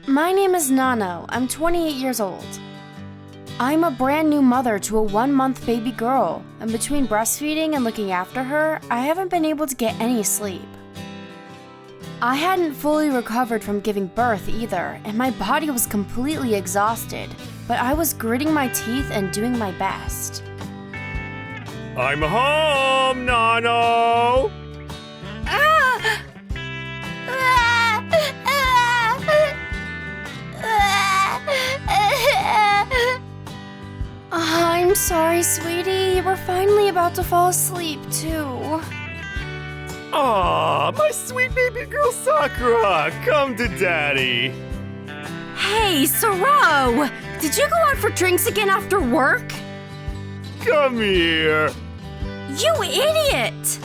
My name is Nano. I'm 28 years old. I'm a brand new mother to a 1-month baby girl, and between breastfeeding and looking after her, I haven't been able to get any sleep. I hadn't fully recovered from giving birth either, and my body was completely exhausted, but I was gritting my teeth and doing my best. I'm home, Nano! I'm sorry, sweetie. We're finally about to fall asleep, too. Aw, my sweet baby girl Sakura, come to Daddy. Hey, Saro! Did you go out for drinks again after work? Come here. You idiot!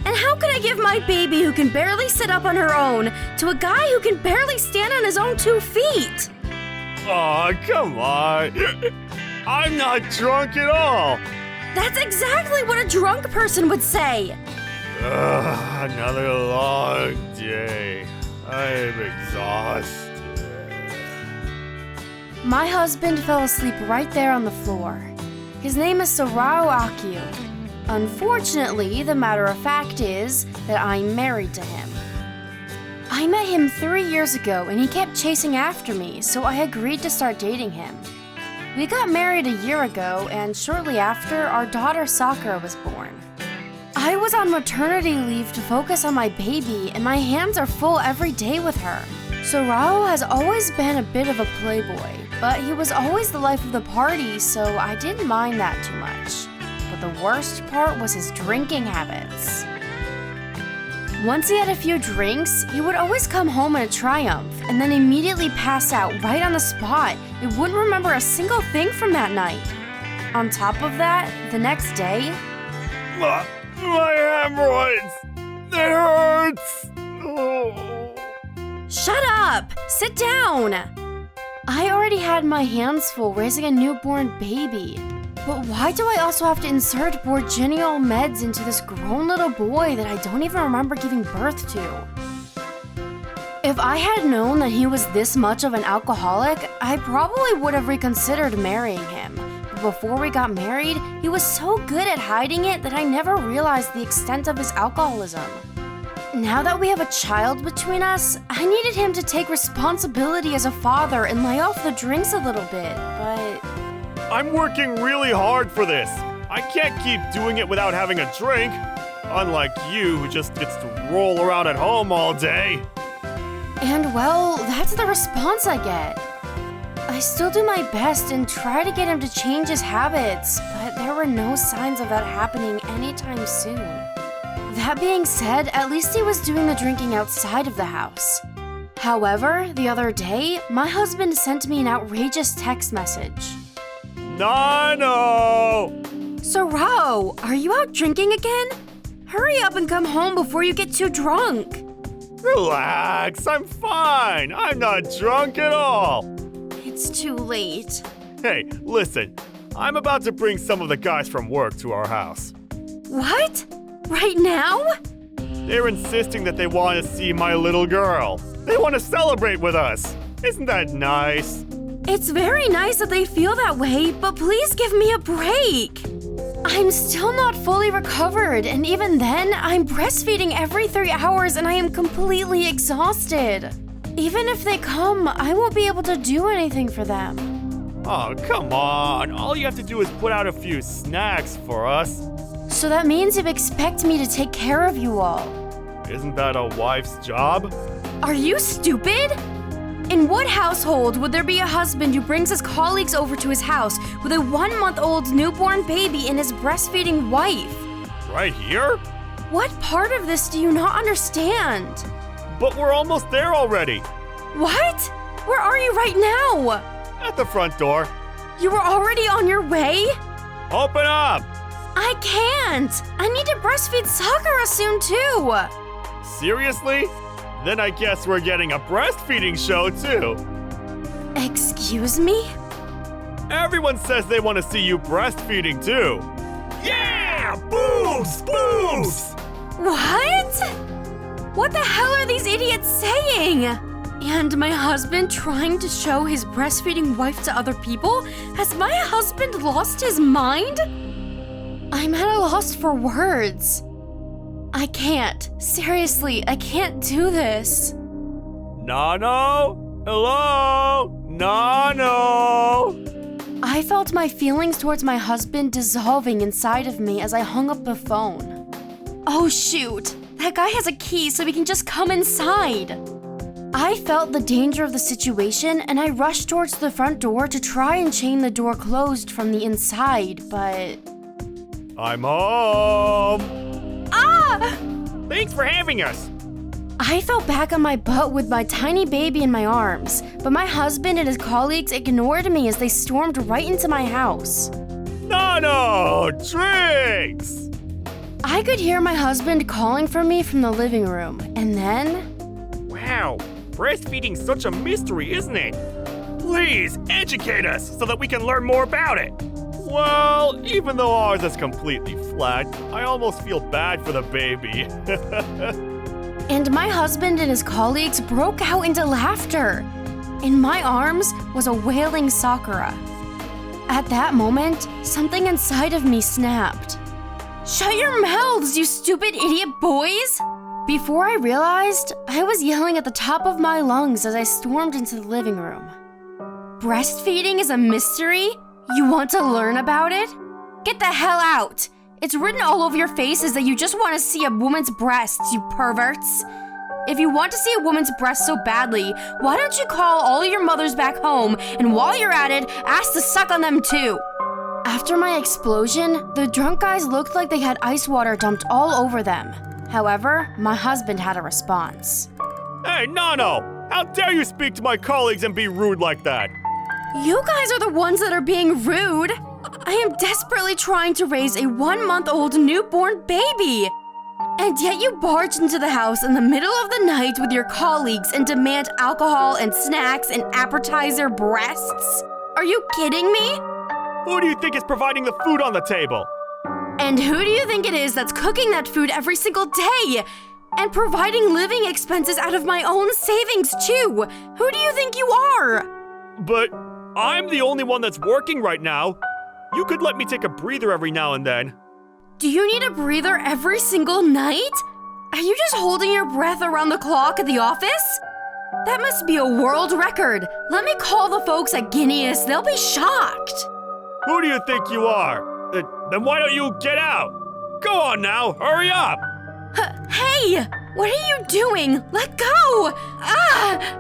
And how could I give my baby who can barely sit up on her own to a guy who can barely stand on his own 2 feet? Aw, come on. I'm not drunk at all. That's exactly what a drunk person would say. Another long day. I'm exhausted. My husband fell asleep right there on the floor. His name is Sarao Akio. Unfortunately, the matter of fact is that I'm married to him. I met him 3 years ago and he kept chasing after me, so I agreed to start dating him. We got married a year ago, and shortly after, our daughter Sakura was born. I was on maternity leave to focus on my baby, and my hands are full every day with her. Sarao has always been a bit of a playboy, but he was always the life of the party, so I didn't mind that too much. But the worst part was his drinking habits. Once he had a few drinks, he would always come home in a triumph and then immediately pass out right on the spot and wouldn't remember a single thing from that night. On top of that, the next day... My hemorrhoids! It hurts! Oh. Shut up! Sit down! I already had my hands full raising a newborn baby. But why do I also have to insert Borgenial meds into this grown little boy that I don't even remember giving birth to? If I had known that he was this much of an alcoholic, I probably would have reconsidered marrying him. But before we got married, he was so good at hiding it that I never realized the extent of his alcoholism. Now that we have a child between us, I needed him to take responsibility as a father and lay off the drinks a little bit, but... I'm working really hard for this. I can't keep doing it without having a drink. Unlike you, who just gets to roll around at home all day. And well, that's the response I get. I still do my best and try to get him to change his habits, but there were no signs of that happening anytime soon. That being said, at least he was doing the drinking outside of the house. However, the other day, my husband sent me an outrageous text message. Nano! Sarao, are you out drinking again? Hurry up and come home before you get too drunk. Relax, I'm fine. I'm not drunk at all. It's too late. Hey, listen. I'm about to bring some of the guys from work to our house. What? Right now? They're insisting that they want to see my little girl. They want to celebrate with us. Isn't that nice? It's very nice that they feel that way, but please give me a break. I'm still not fully recovered, and even then, I'm breastfeeding every 3 hours and I am completely exhausted. Even if they come, I won't be able to do anything for them. Oh, come on. All you have to do is put out a few snacks for us. So that means you expect me to take care of you all. Isn't that a wife's job? Are you stupid? In what household would there be a husband who brings his colleagues over to his house with a 1-month-old newborn baby and his breastfeeding wife? Right here? What part of this do you not understand? But we're almost there already. What? Where are you right now? At the front door. You were already on your way? Open up! I can't! I need to breastfeed Sakura soon too! Seriously? Then I guess we're getting a breastfeeding show too. Excuse me? Everyone says they want to see you breastfeeding too. Yeah! Boobs! Boobs! What? What the hell are these idiots saying? And my husband trying to show his breastfeeding wife to other people? Has my husband lost his mind? I'm at a loss for words. I can't. Seriously, I can't do this. Nano? Hello? Nano? I felt my feelings towards my husband dissolving inside of me as I hung up the phone. Oh shoot, that guy has a key so we can just come inside. I felt the danger of the situation and I rushed towards the front door to try and chain the door closed from the inside, but... I'm home! Ah! Thanks for having us! I fell back on my butt with my tiny baby in my arms, but my husband and his colleagues ignored me as they stormed right into my house. No, drinks! I could hear my husband calling for me from the living room, and then... Wow, breastfeeding's such a mystery, isn't it? Please, educate us so that we can learn more about it. Well, even though ours is completely flat, I almost feel bad for the baby. And my husband and his colleagues broke out into laughter. In my arms was a wailing Sakura. At that moment, something inside of me snapped. Shut your mouths, you stupid idiot boys! Before I realized, I was yelling at the top of my lungs as I stormed into the living room. Breastfeeding is a mystery? You want to learn about it? Get the hell out! It's written all over your faces that you just want to see a woman's breasts, you perverts. If you want to see a woman's breasts so badly, why don't you call all your mothers back home and while you're at it, ask to suck on them too? After my explosion, the drunk guys looked like they had ice water dumped all over them. However, my husband had a response. Hey, Nano! How dare you speak to my colleagues and be rude like that? You guys are the ones that are being rude. I am desperately trying to raise a 1-month-old newborn baby. And yet you barge into the house in the middle of the night with your colleagues and demand alcohol and snacks and appetizer breasts? Are you kidding me? Who do you think is providing the food on the table? And who do you think it is that's cooking that food every single day? And providing living expenses out of my own savings too? Who do you think you are? But I'm the only one that's working right now. You could let me take a breather every now and then. Do you need a breather every single night? Are you just holding your breath around the clock at the office? That must be a world record. Let me call the folks at Guinness. They'll be shocked. Who do you think you are? Then why don't you get out? Go on now, hurry up! Hey! What are you doing? Let go! Ah!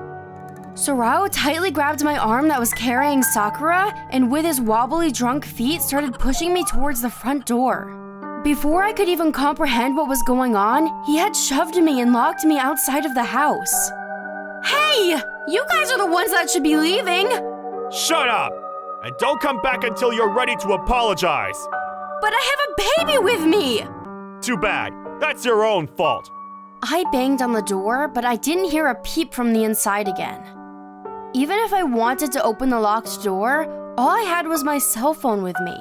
Sorao tightly grabbed my arm that was carrying Sakura and with his wobbly drunk feet started pushing me towards the front door. Before I could even comprehend what was going on, he had shoved me and locked me outside of the house. Hey! You guys are the ones that should be leaving! Shut up! And don't come back until you're ready to apologize! But I have a baby with me! Too bad. That's your own fault. I banged on the door, but I didn't hear a peep from the inside again. Even if I wanted to open the locked door, all I had was my cell phone with me.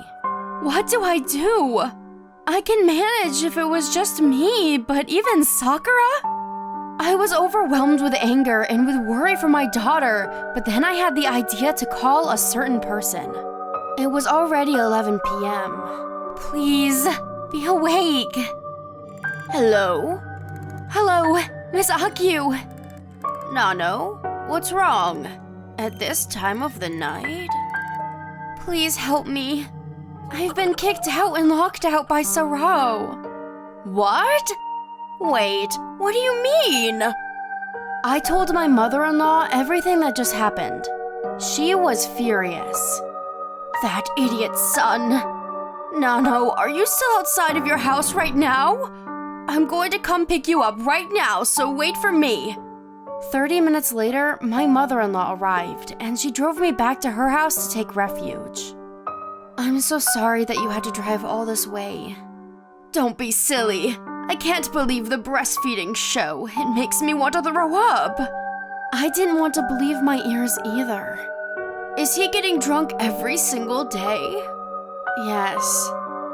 What do I do? I can manage if it was just me, but even Sakura? I was overwhelmed with anger and with worry for my daughter, but then I had the idea to call a certain person. It was already 11 p.m. Please, be awake. Hello? Hello, Miss Akyu. Nano, what's wrong? At this time of the night? Please help me. I've been kicked out and locked out by Sorao. What? Wait, what do you mean? I told my mother-in-law everything that just happened. She was furious. That idiot son. Nano, are you still outside of your house right now? I'm going to come pick you up right now, so wait for me. 30 minutes later, my mother-in-law arrived, and she drove me back to her house to take refuge. I'm so sorry that you had to drive all this way. Don't be silly. I can't believe the breastfeeding show. It makes me want to throw up. I didn't want to believe my ears either. Is he getting drunk every single day? Yes.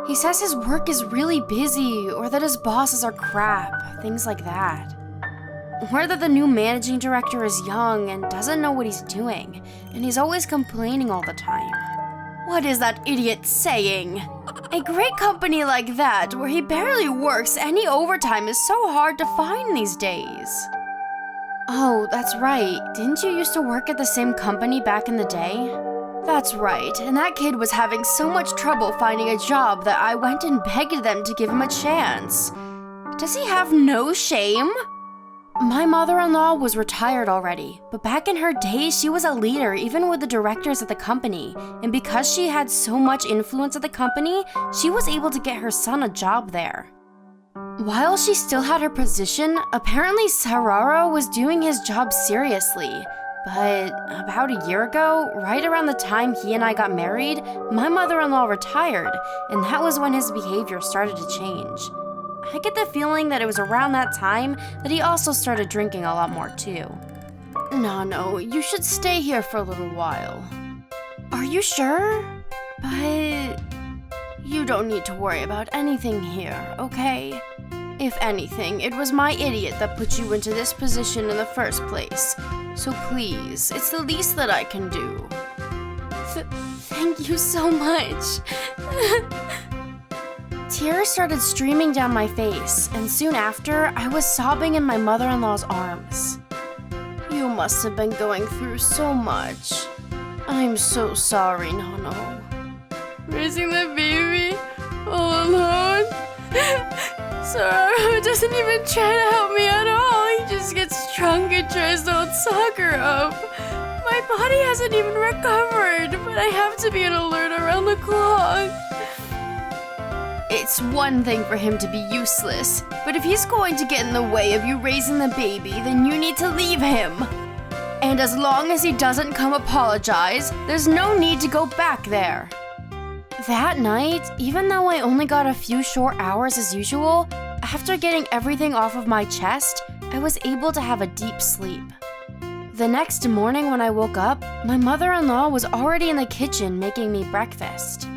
He says his work is really busy or that his bosses are crap, things like that. or that the new managing director is young and doesn't know what he's doing, and he's always complaining all the time. What is that idiot saying? A great company like that, where he barely works, any overtime is so hard to find these days. Oh, that's right. Didn't you used to work at the same company back in the day? That's right, and that kid was having so much trouble finding a job that I went and begged them to give him a chance. Does he have no shame? My mother-in-law was retired already, but back in her day, she was a leader even with the directors at the company, and because she had so much influence at the company, she was able to get her son a job there. While she still had her position, apparently Sararo was doing his job seriously. But about a year ago, right around the time he and I got married, my mother-in-law retired, and that was when his behavior started to change. I get the feeling that it was around that time that he also started drinking a lot more too. No, you should stay here for a little while. Are you sure? But you don't need to worry about anything here, okay? If anything, it was my idiot that put you into this position in the first place. So please, it's the least that I can do. Thank you so much. Tears started streaming down my face, and soon after, I was sobbing in my mother-in-law's arms. You must have been going through so much. I'm so sorry, Nono. Raising the baby all alone? Sararo doesn't even try to help me at all. He just gets drunk and tries to hold soccer up. My body hasn't even recovered, but I have to be on alert around the clock. It's one thing for him to be useless, but if he's going to get in the way of you raising the baby, then you need to leave him. And as long as he doesn't come apologize, there's no need to go back there. That night, even though I only got a few short hours as usual, after getting everything off of my chest, I was able to have a deep sleep. The next morning when I woke up, my mother-in-law was already in the kitchen making me breakfast.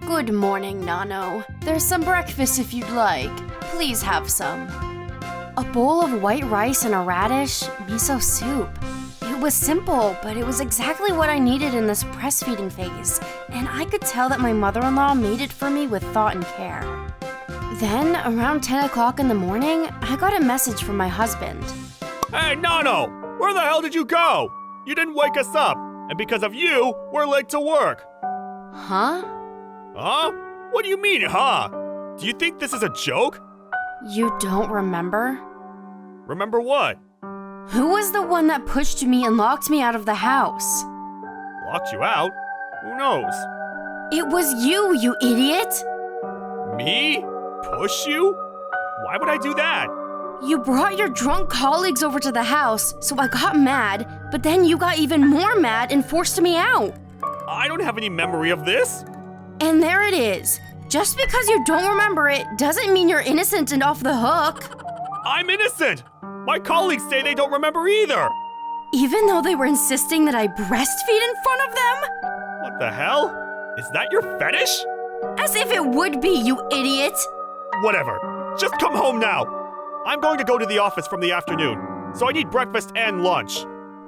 Good morning, Nano. There's some breakfast if you'd like. Please have some. A bowl of white rice and a radish, miso soup. It was simple, but it was exactly what I needed in this breastfeeding phase, and I could tell that my mother-in-law made it for me with thought and care. Then, around 10 o'clock in the morning, I got a message from my husband. Hey, Nano! Where the hell did you go? You didn't wake us up, and because of you, we're late to work. Huh? Huh? What do you mean, huh? Do you think this is a joke? You don't remember? Remember what? Who was the one that pushed me and locked me out of the house? Locked you out? Who knows? It was you, you idiot! Me? Push you? Why would I do that? You brought your drunk colleagues over to the house, so I got mad, but then you got even more mad and forced me out. I don't have any memory of this. And there it is. Just because you don't remember it doesn't mean you're innocent and off the hook. I'm innocent! My colleagues say they don't remember either! Even though they were insisting that I breastfeed in front of them? What the hell? Is that your fetish? As if it would be, you idiot! Whatever. Just come home now. I'm going to go to the office from the afternoon, so I need breakfast and lunch.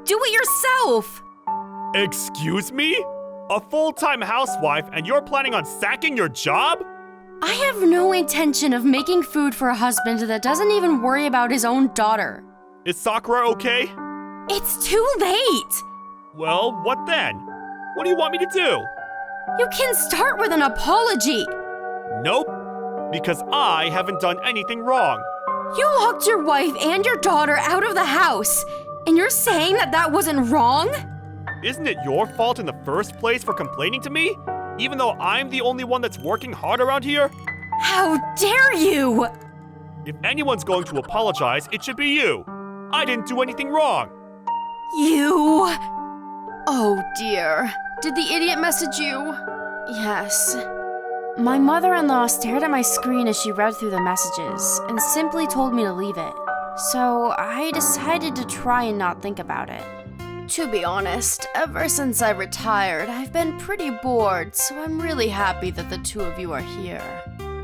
Do it yourself! Excuse me? A full-time housewife and you're planning on sacking your job? I have no intention of making food for a husband that doesn't even worry about his own daughter. Is Sakura okay? It's too late! Well, what then? What do you want me to do? You can start with an apology. Nope, because I haven't done anything wrong. You locked your wife and your daughter out of the house, and you're saying that that wasn't wrong? Isn't it your fault in the first place for complaining to me? Even though I'm the only one that's working hard around here? How dare you! If anyone's going to apologize, it should be you. I didn't do anything wrong. You... Oh dear. Did the idiot message you? Yes. My mother-in-law stared at my screen as she read through the messages and simply told me to leave it. So I decided to try and not think about it. To be honest, ever since I retired, I've been pretty bored, so I'm really happy that the two of you are here.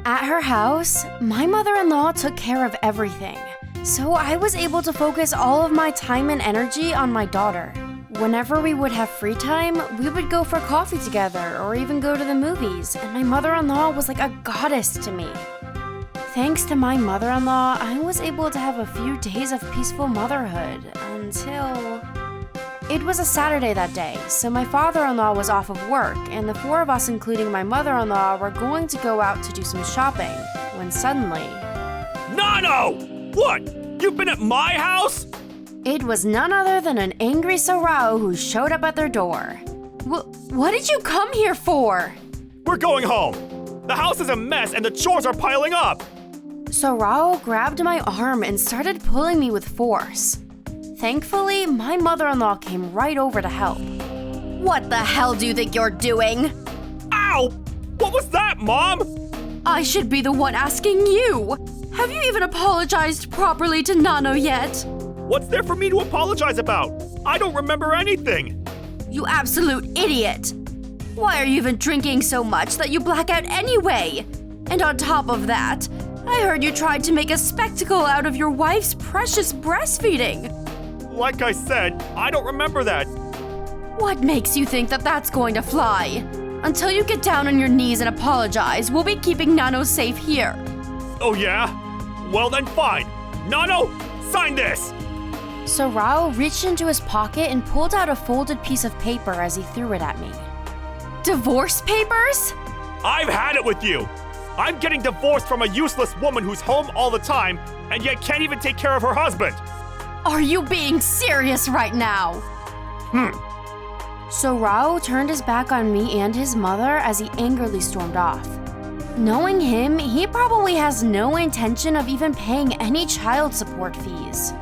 At her house, my mother-in-law took care of everything. so I was able to focus all of my time and energy on my daughter. Whenever we would have free time, we would go for coffee together or even go to the movies, and my mother-in-law was like a goddess to me. Thanks to my mother-in-law, I was able to have a few days of peaceful motherhood until... It was a Saturday that day, so my father-in-law was off of work, and the four of us, including my mother-in-law, were going to go out to do some shopping, when suddenly... Nano! What? You've been at my house? It was none other than an angry Sorao who showed up at their door. What did you come here for? We're going home. The house is a mess and the chores are piling up. Sorao grabbed my arm and started pulling me with force. Thankfully, my mother-in-law came right over to help. What the hell do you think you're doing? Ow! What was that, Mom? I should be the one asking you. Have you even apologized properly to Nano yet? What's there for me to apologize about? I don't remember anything. You absolute idiot! Why are you even drinking so much that you black out anyway? And on top of that, I heard you tried to make a spectacle out of your wife's precious breastfeeding. Like I said, I don't remember that. What makes you think that that's going to fly? Until you get down on your knees and apologize, we'll be keeping Nano safe here. Oh yeah? Well then fine. Nano, sign this! Sorao reached into his pocket and pulled out a folded piece of paper as he threw it at me. Divorce papers? I've had it with you! I'm getting divorced from a useless woman who's home all the time and yet can't even take care of her husband! Are you being serious right now? Sorao turned his back on me and his mother as he angrily stormed off. Knowing him, he probably has no intention of even paying any child support fees.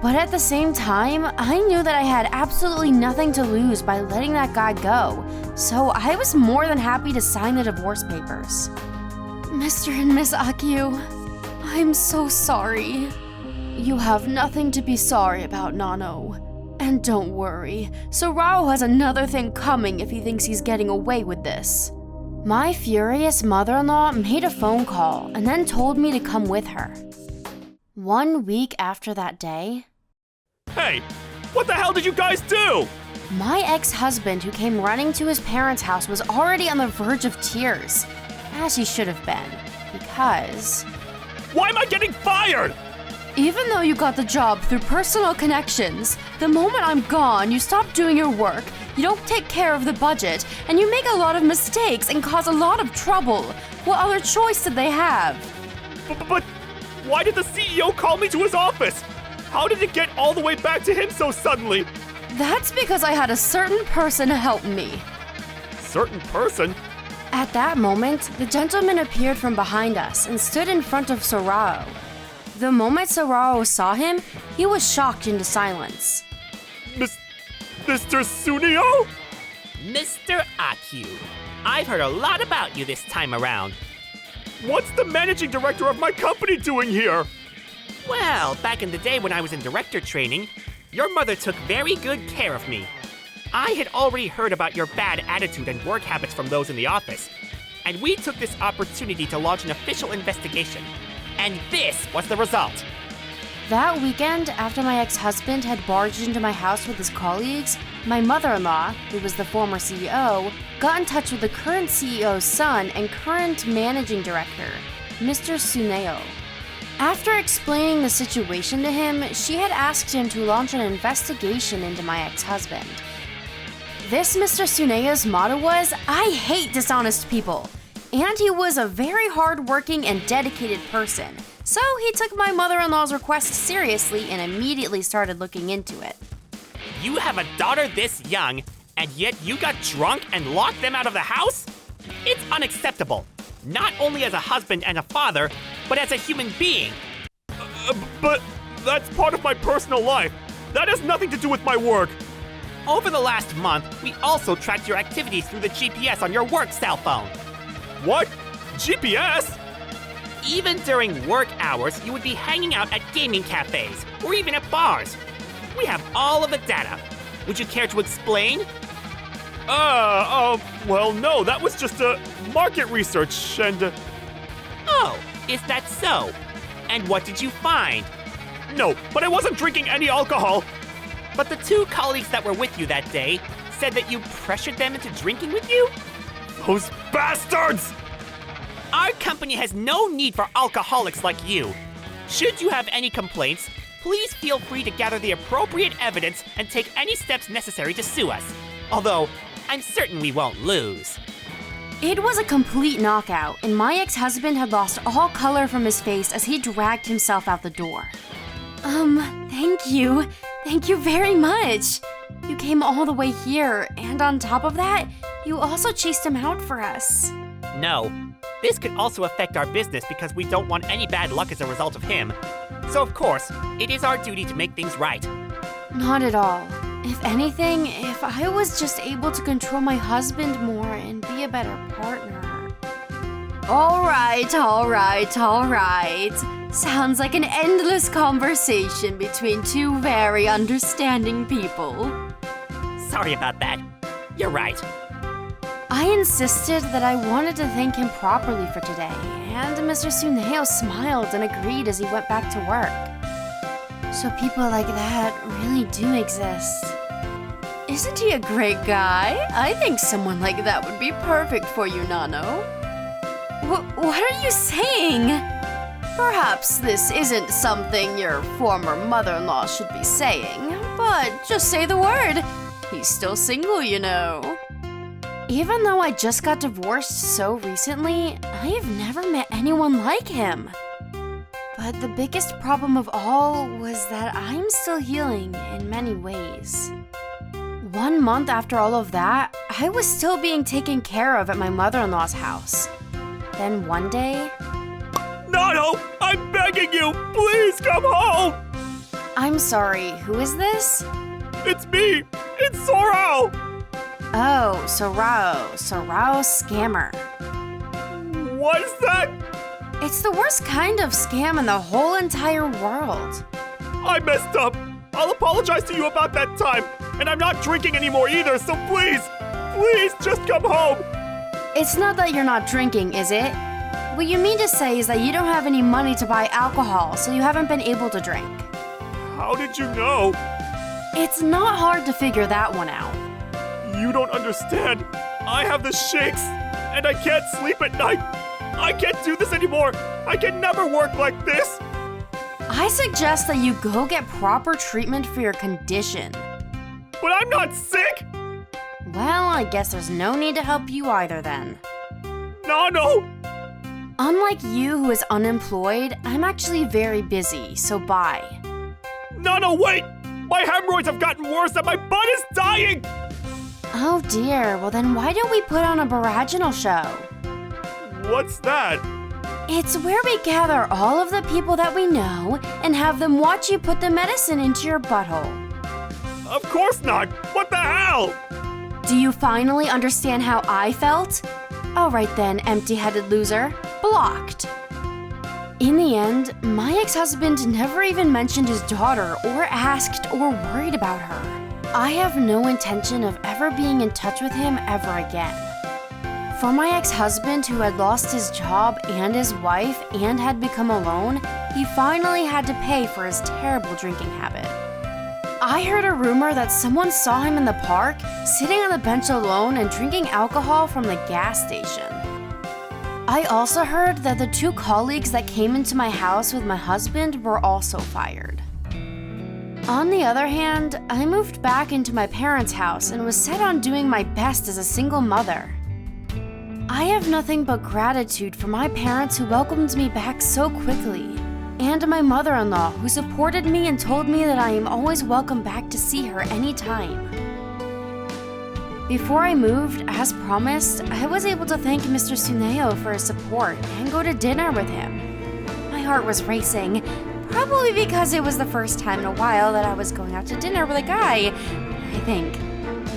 But at the same time, I knew that I had absolutely nothing to lose by letting that guy go, so I was more than happy to sign the divorce papers. Mr. and Miss Akio, I'm so sorry. You have nothing to be sorry about, Nano. And don't worry, Sorao has another thing coming if he thinks he's getting away with this. My furious mother-in-law made a phone call and then told me to come with her. 1 week after that day... Hey, what the hell did you guys do? My ex-husband, who came running to his parents' house, was already on the verge of tears, as he should have been, because... Why am I getting fired? Even though you got the job through personal connections, the moment I'm gone, you stop doing your work, you don't take care of the budget, and you make a lot of mistakes and cause a lot of trouble. What other choice did they have? But why did the CEO call me to his office? How did it get all the way back to him so suddenly? That's because I had a certain person help me. Certain person? At that moment, the gentleman appeared from behind us and stood in front of Sorao. The moment Sorao saw him, he was shocked into silence. Mr. Sunio? Mr. Akio, I've heard a lot about you this time around. What's the managing director of my company doing here? Well, back in the day when I was in director training, your mother took very good care of me. I had already heard about your bad attitude and work habits from those in the office, and we took this opportunity to launch an official investigation. And this was the result. That weekend, after my ex-husband had barged into my house with his colleagues, my mother-in-law, who was the former CEO, got in touch with the current CEO's son and current managing director, Mr. Suneo. After explaining the situation to him, she had asked him to launch an investigation into my ex-husband. This Mr. Suneo's motto was, "I hate dishonest people." And he was a very hard-working and dedicated person. So he took my mother-in-law's request seriously and immediately started looking into it. You have a daughter this young, and yet you got drunk and locked them out of the house? It's unacceptable. Not only as a husband and a father, but as a human being. But that's part of my personal life. That has nothing to do with my work. Over the last month, we also tracked your activities through the GPS on your work cell phone. What? GPS? Even during work hours, you would be hanging out at gaming cafes, or even at bars. We have all of the data. Would you care to explain? Well, no, that was just market research and... Oh, is that so? And what did you find? No, but I wasn't drinking any alcohol. But the two colleagues that were with you that day said that you pressured them into drinking with you? Those bastards! Our company has no need for alcoholics like you. Should you have any complaints, please feel free to gather the appropriate evidence and take any steps necessary to sue us. Although, I'm certain we won't lose. It was a complete knockout, and my ex-husband had lost all color from his face as he dragged himself out the door. Thank you. Thank you very much. You came all the way here, and on top of that, you also chased him out for us. No, this could also affect our business because we don't want any bad luck as a result of him. So of course, it is our duty to make things right. Not at all. If anything, if I was just able to control my husband more and be a better partner. All right. Sounds like an endless conversation between two very understanding people. Sorry about that. You're right. I insisted that I wanted to thank him properly for today, and Mr. Suneo smiled and agreed as he went back to work. So people like that really do exist. Isn't he a great guy? I think someone like that would be perfect for you, Nano. What are you saying? Perhaps this isn't something your former mother-in-law should be saying, but just say the word. He's still single, you know. Even though I just got divorced so recently, I've never met anyone like him. But the biggest problem of all was that I'm still healing in many ways. 1 month after all of that, I was still being taken care of at my mother-in-law's house. Then one day... Nano, I'm begging you, please come home! I'm sorry, who is this? It's me! It's Sorao! Oh, Sorao scammer. What is that? It's the worst kind of scam in the whole entire world. I messed up. I'll apologize to you about that time. And I'm not drinking anymore either, so please, just come home. It's not that you're not drinking, is it? What you mean to say is that you don't have any money to buy alcohol, so you haven't been able to drink. How did you know? It's not hard to figure that one out. You don't understand. I have the shakes, and I can't sleep at night. I can't do this anymore. I can never work like this. I suggest that you go get proper treatment for your condition. But I'm not sick. Well, I guess there's no need to help you either then. No. Unlike you who is unemployed, I'm actually very busy, so bye. No, wait! My hemorrhoids have gotten worse and my butt is dying! Oh dear, well then why don't we put on a baraginal show? What's that? It's where we gather all of the people that we know and have them watch you put the medicine into your butthole. Of course not! What the hell? Do you finally understand how I felt? Alright then, empty-headed loser. Blocked. In the end, my ex-husband never even mentioned his daughter or asked or worried about her. I have no intention of ever being in touch with him ever again. For my ex-husband who had lost his job and his wife and had become alone, he finally had to pay for his terrible drinking habit. I heard a rumor that someone saw him in the park, sitting on the bench alone and drinking alcohol from the gas station. I also heard that the two colleagues that came into my house with my husband were also fired. On the other hand, I moved back into my parents' house and was set on doing my best as a single mother. I have nothing but gratitude for my parents who welcomed me back so quickly, and my mother-in-law who supported me and told me that I am always welcome back to see her anytime. Before I moved, as promised, I was able to thank Mr. Suneo for his support and go to dinner with him. My heart was racing, probably because it was the first time in a while that I was going out to dinner with a guy, I think.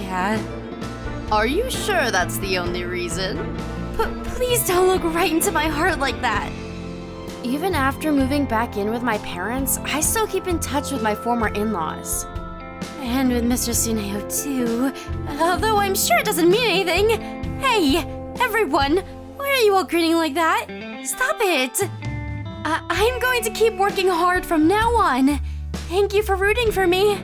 Yeah. Are you sure that's the only reason? Please don't look right into my heart like that. Even after moving back in with my parents, I still keep in touch with my former in-laws. And with Mr. Suneo too, although I'm sure it doesn't mean anything. Hey, everyone, why are you all grinning like that? Stop it! I'm going to keep working hard from now on. Thank you for rooting for me.